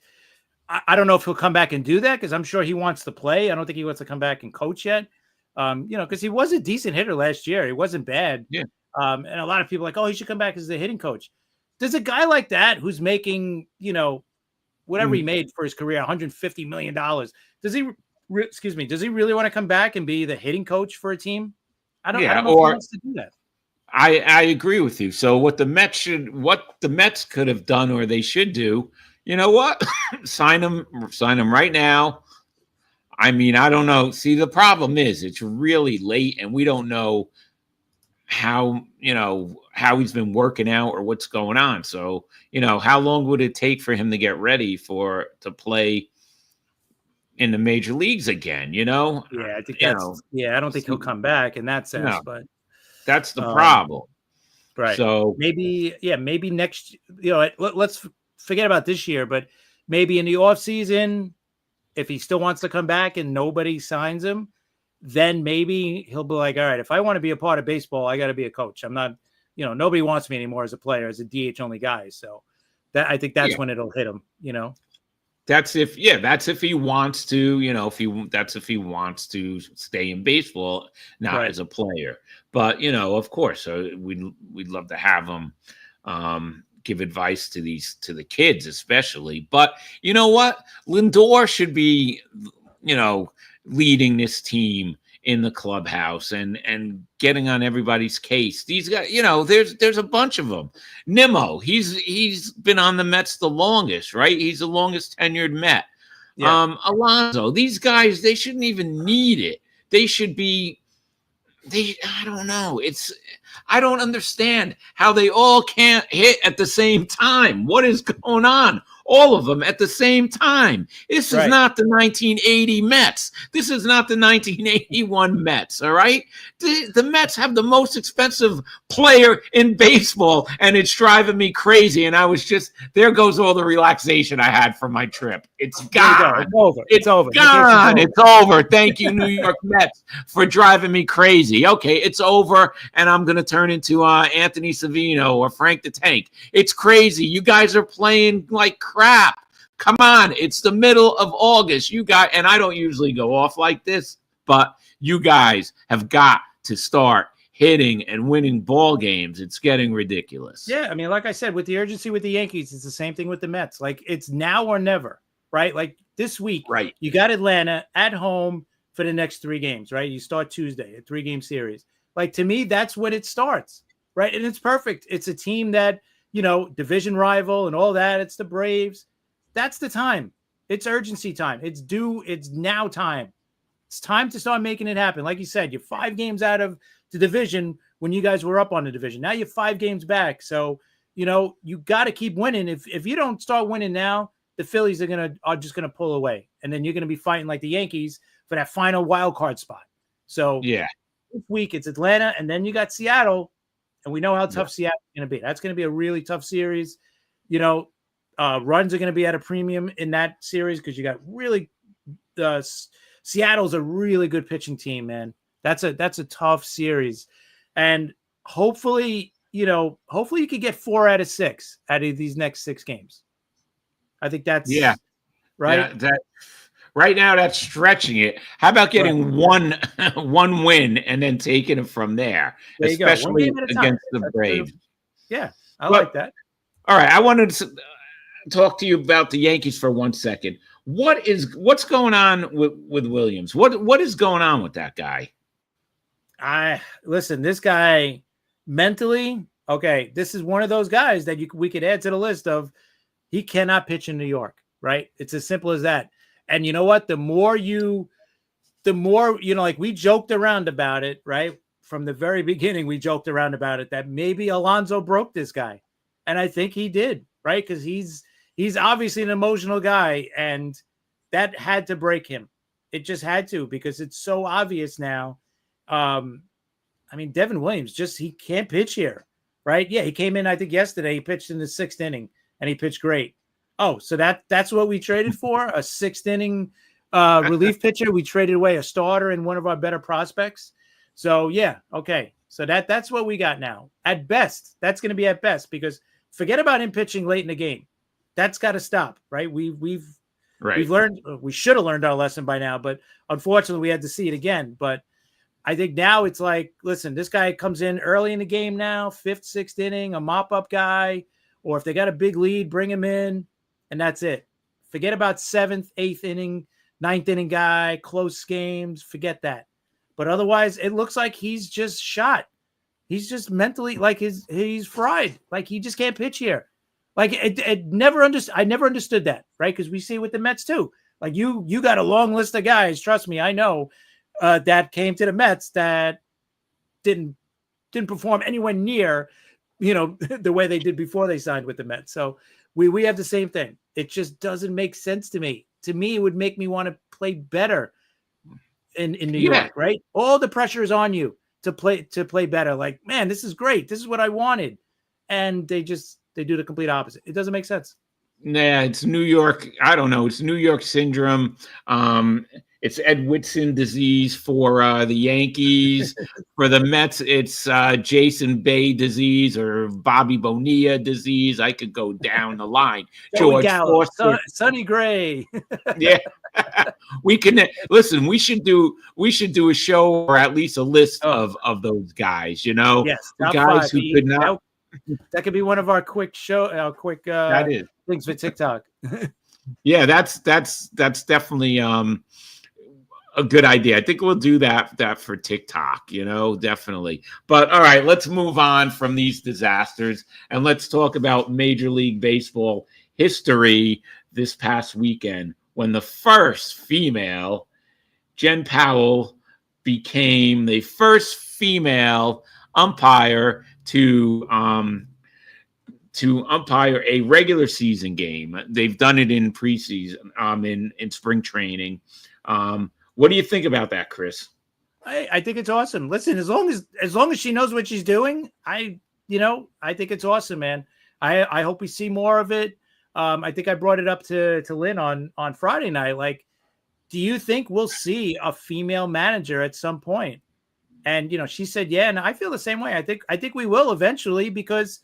don't know if he'll come back and do that because I'm sure he wants to play. I don't think he wants to come back and coach yet. Because he was a decent hitter last year. He wasn't bad. Yeah. And a lot of people are like, oh, he should come back as the hitting coach. Does a guy like that who's making, whatever he made for his career, $150 million, does he really want to come back and be the hitting coach for a team? I don't know if he wants to do that. I agree with you. So what the Mets could have done, or they should do, you know what? Sign him right now. I mean, I don't know. See, the problem is it's really late and we don't know how he's been working out or what's going on. So, how long would it take for him to get ready to play in the major leagues again? Yeah, I think I don't think he'll come back in that sense, but that's the problem. Right. So maybe next, let's forget about this year, but maybe in the off season, if he still wants to come back and nobody signs him, then maybe he'll be like, all right, if I want to be a part of baseball, I got to be a coach. I'm not, nobody wants me anymore as a player, as a DH only guy. So I think that's when it'll hit him, That's if he wants to, if he wants to stay in baseball, not as a player. But of course, we'd love to have him give advice to the kids, especially. But you know what? Lindor should be, leading this team in the clubhouse and getting on everybody's case. These guys, there's a bunch of them. Nimmo, he's been on the Mets the longest, right? He's the longest tenured Met. Yeah. Alonso, these guys, they shouldn't even need it. They should be. I don't know. I don't understand how they all can't hit at the same time. What is going on? All of them at the same time. This is not the 1980 Mets. This is not the 1981 Mets, all right? The Mets have the most expensive player in baseball, and it's driving me crazy. And there goes all the relaxation I had from my trip. It's gone. It's over. It's over. Gone. It's over. Thank you, New York Mets, for driving me crazy. Okay, it's over, and I'm going to turn into Anthony Savino or Frank the Tank. It's crazy. You guys are playing like crap. Come on. It's the middle of August. And I don't usually go off like this, but you guys have got to start hitting and winning ball games. It's getting ridiculous. Yeah, I mean, like I said, with the urgency with the Yankees, it's the same thing with the Mets. Like, it's now or never, right? Like this week, you got Atlanta at home for the next 3 games, right? You start Tuesday, a 3-game series. Like, to me, that's when it starts, right? And it's perfect. It's a team that, division rival and all that. It's the Braves. That's the time. It's urgency time. It's due. It's now time. It's time to start making it happen. Like you said, you're 5 games out of the division when you guys were up on the division. Now you're 5 games back. So, you got to keep winning. If you don't start winning now, the Phillies are just gonna pull away, and then you're gonna be fighting like the Yankees for that final wild card spot. So this week it's Atlanta, and then you got Seattle, and we know how tough Seattle's gonna be. That's gonna be a really tough series. Runs are gonna be at a premium in that series because you got really Seattle's a really good pitching team, man. That's a tough series, and hopefully you could get 4 out of 6 out of these next 6 games. I think that's right. Yeah, right now that's stretching it. How about getting one win and then taking it from there especially against the Braves? Yeah, I like that. All right, I wanted to talk to you about the Yankees for 1 second. What's going on with Williams? What is going on with that guy? Listen, this guy mentally, okay, this is one of those guys that we could add to the list of he cannot pitch in New York, right? It's as simple as that. And you know what? The more, like we joked around about it, right? From the very beginning, we joked around about it that maybe Alonso broke this guy. And I think he did, right? Because he's obviously an emotional guy, and that had to break him. It just had to, because it's so obvious now. Devin Williams, he can't pitch here, right? Yeah, he came in, I think yesterday, he pitched in the 6th inning, and he pitched great. Oh, so that's what we traded for? A 6th inning relief pitcher? We traded away a starter and one of our better prospects. So, yeah, okay. So that's what we got now. At best, that's going to be at best, because forget about him pitching late in the game. That's got to stop, right? We've learned, we should have learned our lesson by now, but unfortunately we had to see it again. But I think now it's like, listen, this guy comes in early in the game now, 5th, 6th inning, a mop-up guy, or if they got a big lead, bring him in, and that's it. Forget about 7th, 8th inning, 9th inning guy, close games, forget that. But otherwise, it looks like he's just shot. He's just mentally, like he's fried. Like he just can't pitch here. Like I never understood that, right? Because we see it with the Mets too. Like you got a long list of guys, trust me, I know, that came to the Mets that didn't perform anywhere near, the way they did before they signed with the Mets. So we have the same thing. It just doesn't make sense to me. To me, it would make me want to play better in New York, right? All the pressure is on you to play better. Like, man, this is great. This is what I wanted. And they do the complete opposite. It doesn't make sense. Nah, it's New York. I don't know. It's New York syndrome. It's Ed Whitson disease for the Yankees. For the Mets, it's Jason Bay disease or Bobby Bonilla disease. I could go down the line. Joey George Gallo, Foster. Sonny Gray. Yeah. We can listen. We should do a show or at least a list of those guys. You know, Yes, the top guys five. who could not. That could be one of our quick That is things for TikTok. Yeah, that's definitely a good idea. I think we'll do that for TikTok, you know, definitely. But all right, let's move on from these disasters and let's talk about Major League Baseball history this past weekend when the first female, Jen Powell, became the first female umpire to umpire a regular season game. They've done it in preseason, in spring training. What do you think about that, Chris? I think it's awesome. Listen, as long as she knows what she's doing, I think it's awesome, man. I hope we see more of it. I think I brought it up to Lynn on Friday night. Like, do you think we'll see a female manager at some point? And she said, yeah, and I feel the same way. I think we will eventually, because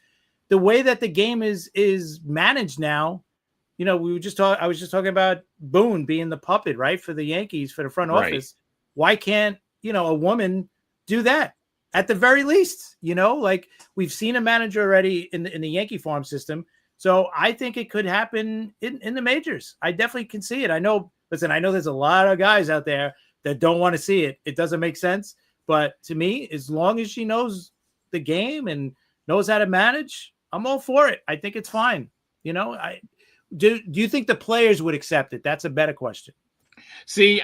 the way that the game is managed now, I was just talking about Boone being the puppet, right, for the Yankees, for the front office. Why can't, a woman do that at the very least? Like, we've seen a manager already in the Yankee farm system. So I think it could happen in the majors. I definitely can see it. I know there's a lot of guys out there that don't want to see it. It doesn't make sense. But to me, as long as she knows the game and knows how to manage, I'm all for it. I think it's fine. Do you think the players would accept it? That's a better question. See,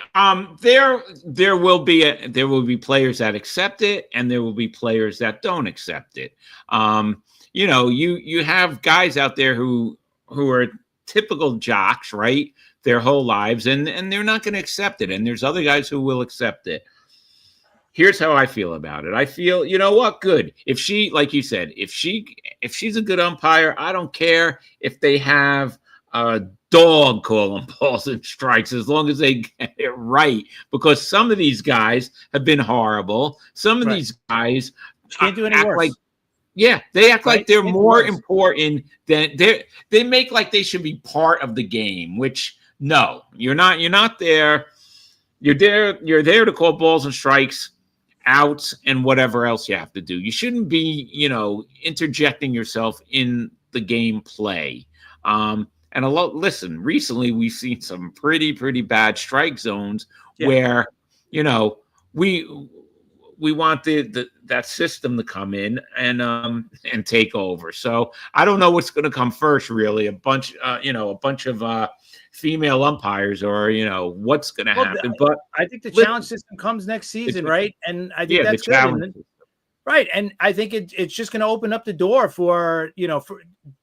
there will be players that accept it, and there will be players that don't accept it. You have guys out there who are typical jocks, right, their whole lives, and they're not going to accept it. And there's other guys who will accept it. Here's how I feel about it. I feel, you know what, good. If she, like you said, if she's a good umpire, I don't care if they have a dog calling balls and strikes, as long as they get it right. Because some of these guys have been horrible. Some of these guys can't do any worse. They act like they're more important than they make like they should be part of the game, which no, you're not. You're not there. You're there to call balls and strikes, outs, and whatever else you have to do. You shouldn't be, interjecting yourself in the game play. Listen, recently we've seen some pretty bad strike zones where, we want that system to come in and take over. So I don't know what's going to come first, really. A bunch of female umpires, or what's going to happen. But I think the challenge system comes next season, right? And I think that's good. Right, and I think it's just going to open up the door for for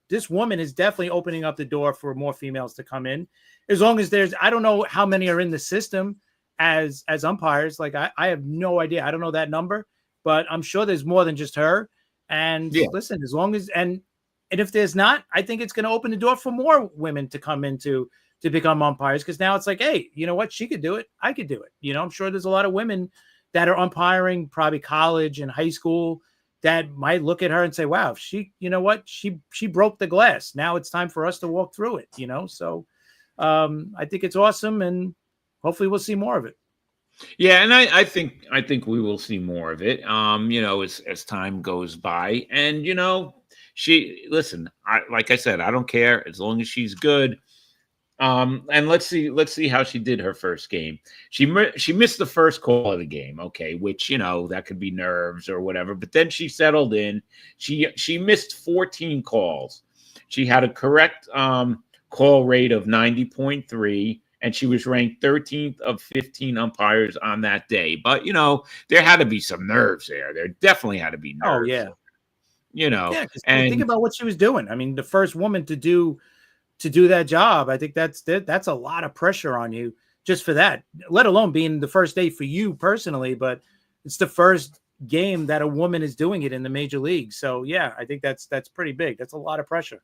this woman is definitely opening up the door for more females to come in. As long as I don't know how many are in the system as umpires. Like I have no idea. I don't know that number, but I'm sure there's more than just her. And listen, as long as and if there's not, I think it's going to open the door for more women to come into to become umpires, because now it's like, hey, you know what? She could do it. I could do it. I'm sure there's a lot of women that are umpiring, probably college and high school, that might look at her and say, wow, she broke the glass. Now it's time for us to walk through it, So I think it's awesome, and hopefully we'll see more of it. Yeah, and I think we will see more of it. As time goes by, and like I said, I don't care as long as she's good. And let's see how she did her first game. She missed the first call of the game, okay, which that could be nerves or whatever. But then she settled in. She missed 14 calls. She had a correct call rate of 90.3, and she was ranked 13th of 15 umpires on that day. But there had to be some nerves there. There definitely had to be nerves. Oh yeah. And think about what she was doing. I mean, the first woman to do that job, I think that's a lot of pressure on you just for that, let alone being the first day for you personally, but it's the first game that a woman is doing it in the major league. So yeah, I think that's pretty big. That's a lot of pressure.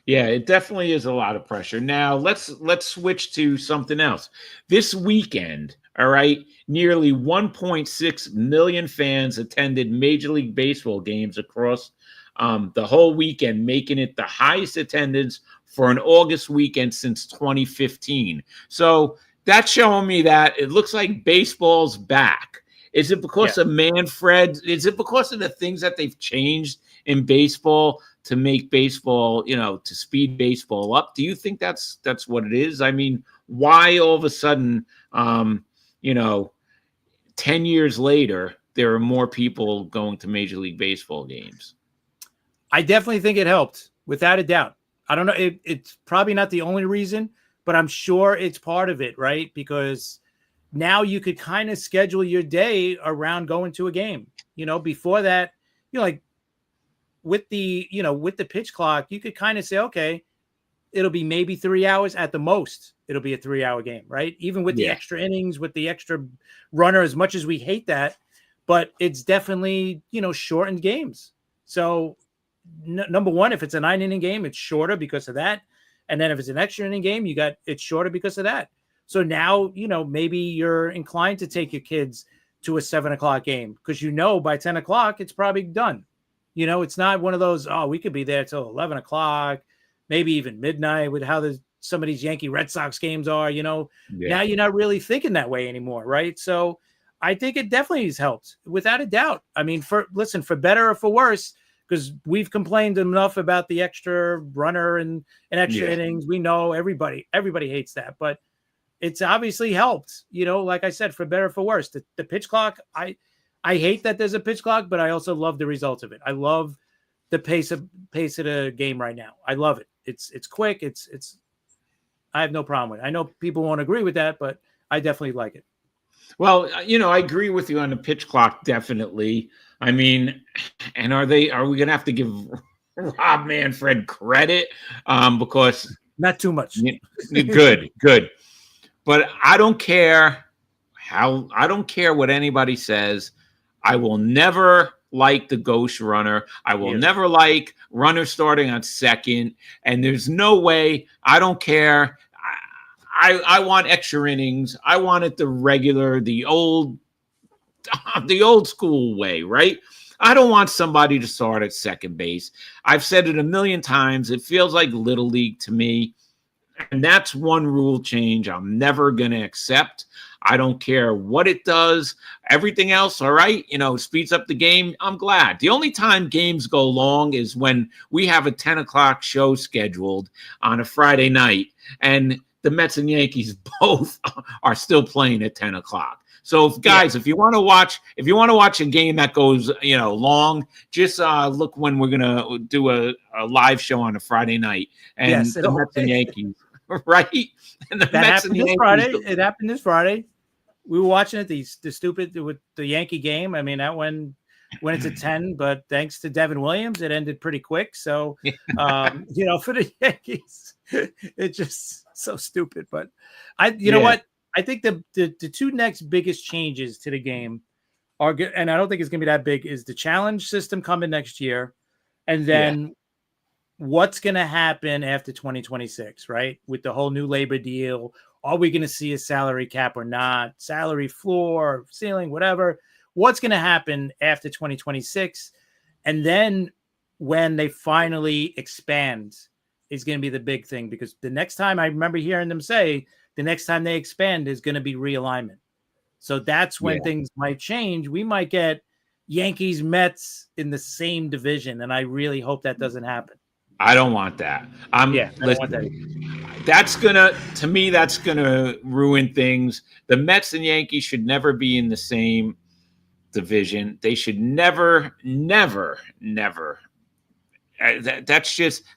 Yeah, it definitely is a lot of pressure. Now let's switch to something else. This weekend, all right, nearly 1.6 million fans attended Major League Baseball games across the whole weekend, making it the highest attendance for an August weekend since 2015. So that's showing me that it looks like baseball's back. Is it Yeah. because of Manfred? Is it because of the things that they've changed in baseball to make baseball, to speed baseball up? Do you think that's what it is? I mean, why all of a sudden, you know, 10 years later, there are more people going to Major League Baseball games? I definitely think it helped, without a doubt. I don't know. It's probably not the only reason, but I'm sure it's part of it, right? Because now you could kind of schedule your day around going to a game. Before that, like with the pitch clock, you could kind of say, okay, it'll be maybe 3 hours at the most. It'll be a 3-hour game, right? Even with the Yeah. extra innings, with the extra runner, as much as we hate that, but it's definitely, shortened games. So number one, if it's a 9-inning game, it's shorter because of that. And then if it's an extra inning game, it's shorter because of that. So now, maybe you're inclined to take your kids to a 7 o'clock game because by 10 o'clock, it's probably done. It's not one of those, we could be there till 11 o'clock, maybe even midnight with how some of these Yankee Red Sox games are, Yeah. Now you're not really thinking that way anymore, right? So I think it definitely has helped, without a doubt. I mean, for better or for worse, because we've complained enough about the extra runner and extra innings. We know everybody hates that, but it's obviously helped, like I said, for better or for worse. The pitch clock, I hate that there's a pitch clock, but I also love the results of it. I love the pace of the game right now. I love it. It's quick. I have no problem with it. I know people won't agree with that, but I definitely like it. Well, I agree with you on the pitch clock, definitely. I mean, and are we going to have to give Rob Manfred credit? Because not too much. Good. But I don't care what anybody says. I will never like the ghost runner. I will never like runner starting on second. And there's no way, I don't care. I want extra innings. I want it the old school way, right? I don't want somebody to start at second base. I've said it a million times. It feels like Little League to me. And that's one rule change I'm never going to accept. I don't care what it does. Everything else, all right, speeds up the game. I'm glad. The only time games go long is when we have a 10 o'clock show scheduled on a Friday night, and the Mets and Yankees both are still playing at 10 o'clock. So, if you want to watch a game that goes, long, just look when we're gonna do a live show on a Friday night, and the Mets and Yankees, right? And that happened this Friday. It happened this Friday. We were watching it. The stupid with the Yankee game. I mean, that when it's a 10, but thanks to Devin Williams, it ended pretty quick. So, for the Yankees, it's just so stupid. But you know what? I think the two next biggest changes to the game are good, and I don't think it's going to be that big, is the challenge system coming next year, and then what's going to happen after 2026, right? With the whole new labor deal, are we going to see a salary cap or not? Salary floor, ceiling, whatever. What's going to happen after 2026? And then when they finally expand is going to be the big thing, because the next time, I remember hearing them say, the next time they expand is going to be realignment. So that's when things might change. We might get Yankees, Mets in the same division, and I really hope that doesn't happen. I don't want that. I don't want that. That's gonna ruin things. The Mets and Yankees should never be in the same division. They should never.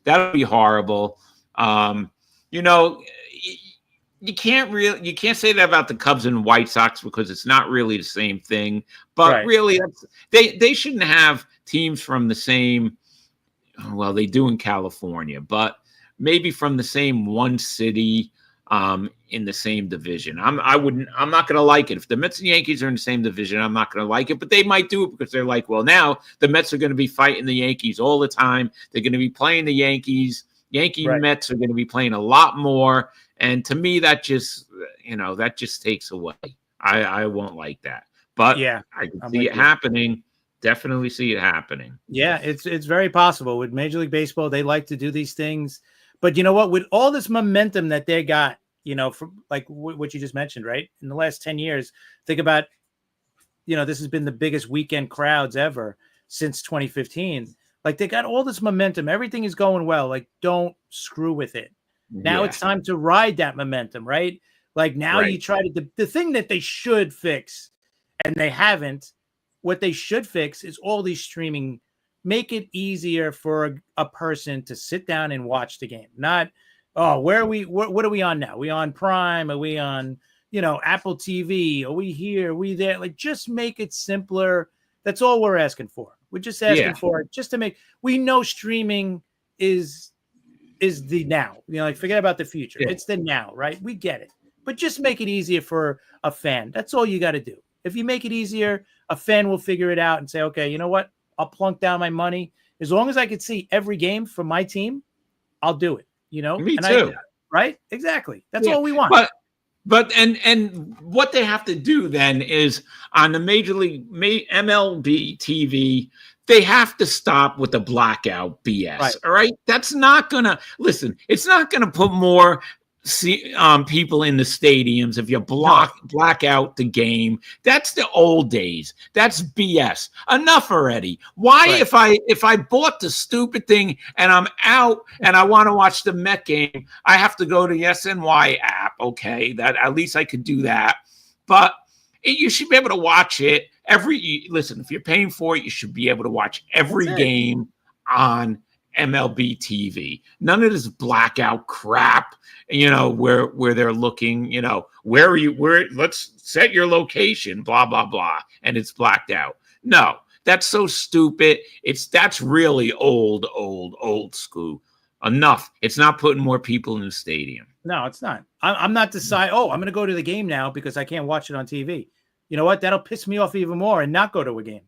That'll be horrible. You can't say that about the Cubs and White Sox because it's not really the same thing. But really, they shouldn't have teams from the same. Well, they do in California, but maybe from the same one city in the same division. I'm not going to like it. If the Mets and Yankees are in the same division, I'm not going to like it, but they might do it because they're like, well, now the Mets are going to be fighting the Yankees all the time. They're going to be playing the Yankees, Yankee Right. Mets are going to be playing a lot more. And to me, that just takes away. I won't like that. But Yeah, I can I'm see with it you. happening. Definitely see it happening. Yeah, it's very possible with Major League Baseball. They like to do these things, but you know what? With all this momentum that they got, from like what you just mentioned, right? In the last 10 years, think about, this has been the biggest weekend crowds ever since 2015. Like they got all this momentum. Everything is going well. Like don't screw with it. Now Yeah. it's time to ride that momentum, right? Like now you Right. try to the thing that they should fix and they haven't. What they should fix is all these streaming. Make it easier for a person to sit down and watch the game. Not, oh, where are we? What are we on now? Are we on Prime? Are we on, Apple TV? Are we here? Are we there? Like, just make it simpler. That's all we're asking for. We're just asking Yeah. for it just to make. We know streaming is the now. Like forget about the future. Yeah. It's the now, right? We get it. But just make it easier for a fan. That's all you got to do. If you make it easier, a fan will figure it out and say, okay, you know what? I'll plunk down my money. As long as I could see every game from my team, I'll do it, Me And too. right? Exactly. That's Yeah. all we want. But and what they have to do then is on the Major League MLB TV, they have to stop with the blackout BS. Right. All right, that's not gonna listen. It's not gonna put more people in the stadiums if you black out the game. That's the old days. That's BS. Enough already. Why, Right. if I bought the stupid thing and I'm out and I want to watch the Met game, I have to go to the SNY app. Okay, that at least I could do that. But you should be able to watch it listen. If you're paying for it, you should be able to watch every game on MLB TV. None of this blackout crap. Where they're looking, where are you? Let's set your location, blah, blah, blah. And it's blacked out. No, that's so stupid. That's really old school. Enough. It's not putting more people in the stadium. No, it's not. I'm not deciding, I'm going to go to the game now because I can't watch it on TV. You know what? That'll piss me off even more and not go to a game,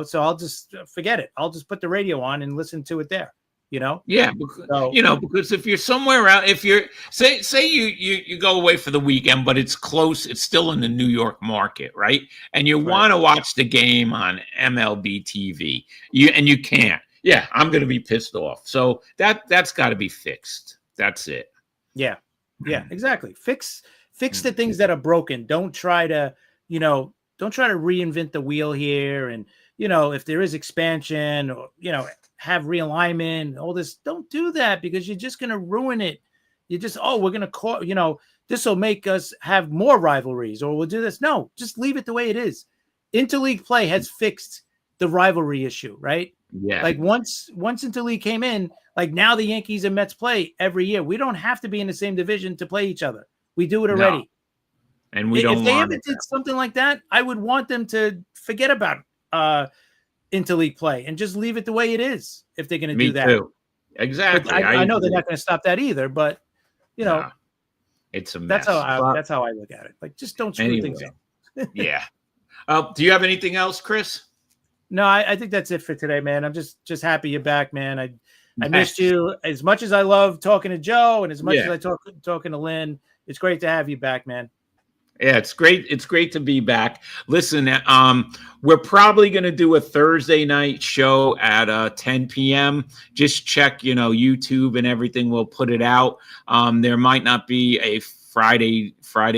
so I'll just forget it. I'll just put the radio on and listen to it there. Yeah, because if you're somewhere out, if you're say you go away for the weekend, but it's close, it's still in the New York market, right? And you want to watch the game on MLB TV, you can't. Yeah, I'm going to be pissed off. So that's got to be fixed. That's it. Yeah, exactly. Fix the things that are broken. Don't try to reinvent the wheel here. And if there is expansion or have realignment, all this, don't do that because you're just going to ruin it. You just, we're going to call, this will make us have more rivalries or we'll do this. No, just leave it the way it is. Interleague play has fixed the rivalry issue, right? Yeah. Like once Interleague came in, like now the Yankees and Mets play every year. We don't have to be in the same division to play each other. We do it already. No. And we don't if they ever did something like that, I would want them to forget about interleague play and just leave it the way it is if they're going to do that. Me too. Exactly. I know they're not going to stop that either, but it's a mess. That's how I look at it. Like, just don't screw things up. Yeah. Do you have anything else, Chris? No, I think that's it for today, man. I'm just happy you're back, man. I missed you as much as I love talking to Joe and as much as I talking to Lynn. It's great to have you back, man. Yeah, it's great. It's great to be back. Listen, we're probably going to do a Thursday night show at 10 p.m. Just check, YouTube and everything. We'll put it out. There might not be a Friday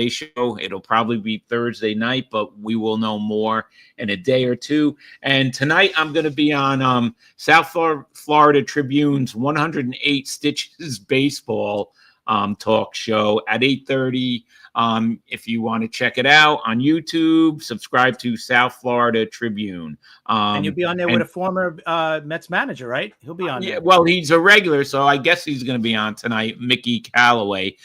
show. It'll probably be Thursday night, but we will know more in a day or two. And tonight I'm going to be on South Florida Tribune's 108 Stitches Baseball talk show at 8:30. If you want to check it out on YouTube, subscribe to South Florida Tribune. And you'll be on there with a former Mets manager, right? He'll be on. Yeah, there. Well, he's a regular, so I guess he's going to be on tonight. Mickey Callaway.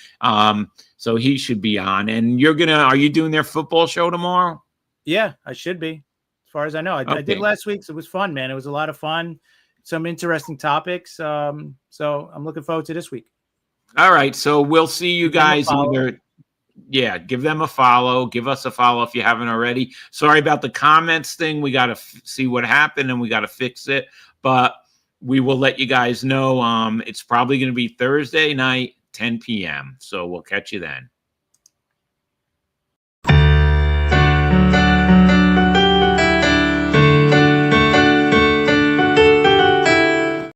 So he should be on. And are you doing their football show tomorrow? Yeah, I should be. As far as I know, I did last week. So it was fun, man. It was a lot of fun. Some interesting topics. So I'm looking forward to this week. All right. So we'll see you guys either. Yeah, give them a follow. Give us a follow if you haven't already. Sorry about the comments thing. We got to see what happened and we got to fix it. But we will let you guys know. It's probably going to be Thursday night, 10 p.m. So we'll catch you then.